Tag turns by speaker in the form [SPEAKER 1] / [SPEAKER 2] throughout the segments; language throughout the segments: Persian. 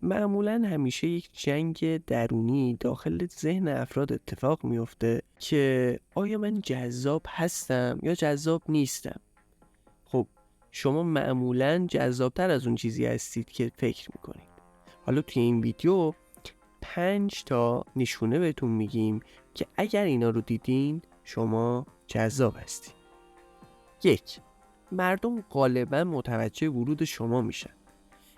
[SPEAKER 1] معمولا همیشه یک جنگ درونی داخل ذهن افراد اتفاق میفته که آیا من جذاب هستم یا جذاب نیستم. خب شما معمولا جذابتر از اون چیزی هستید که فکر میکنید. حالا توی این ویدیو 5 تا نشونه بهتون میگیم که اگر اینا رو دیدین شما جذاب هستید. 1. مردم غالبا متوجه ورود شما میشن.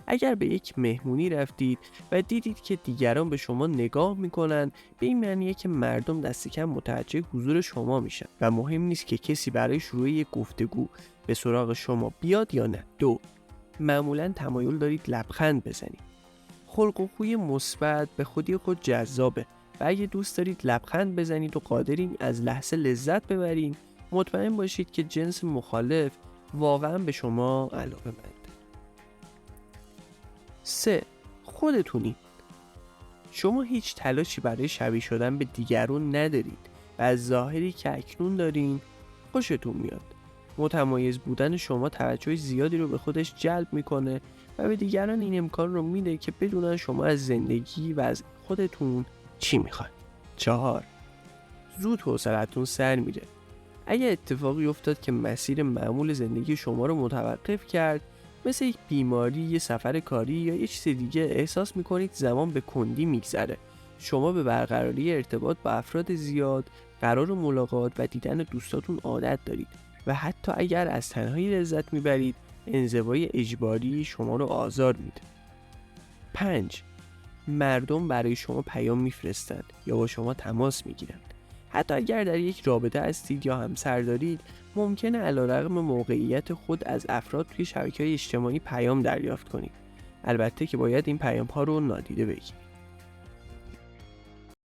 [SPEAKER 1] اگر به یک مهمونی رفتید و دیدید که دیگران به شما نگاه میکنن، به این معنیه که مردم دست کم متوجه حضور شما میشن و مهم نیست که کسی برای شروع یک گفتگو به سراغ شما بیاد یا نه. 2. معمولا تمایل دارید لبخند بزنید. خلق و خوی مثبت به خودی خود جذابه و اگه دوست دارید لبخند بزنید و قادرین از لحظه لذت ببرین، مطمئن باشید که جنس مخالف واقعا به شما علاقه‌منده. 3. خودتونید. شما هیچ تلاشی برای شبیه شدن به دیگران ندارید و از ظاهری که اکنون دارین خوشتون میاد. متمایز بودن شما توجه زیادی رو به خودش جلب میکنه و به دیگران این امکان رو میده که بدونن شما از زندگی و از خودتون چی میخواید. 4. زود حوصله‌تون سر میره. اگه اتفاقی افتاد که مسیر معمول زندگی شما رو متوقف کرد، مثل یک بیماری، یه سفر کاری یا یه چیز دیگه، احساس میکنید زمان به کندی میگذره. شما به برقراری ارتباط با افراد زیاد، قرار ملاقات و دیدن دوستاتون عادت دارید و حتی اگر از تنهایی لذت میبرید، انزوای اجباری شما رو آزار میده. 5. مردم برای شما پیام میفرستند یا با شما تماس میگیرند. حتی اگر در یک رابطه هستید یا همسر دارید، ممکنه علیرغم موقعیت خود از افراد توی شبکه‌های اجتماعی پیام دریافت کنید. البته که باید این پیام‌ها رو نادیده بگیرید.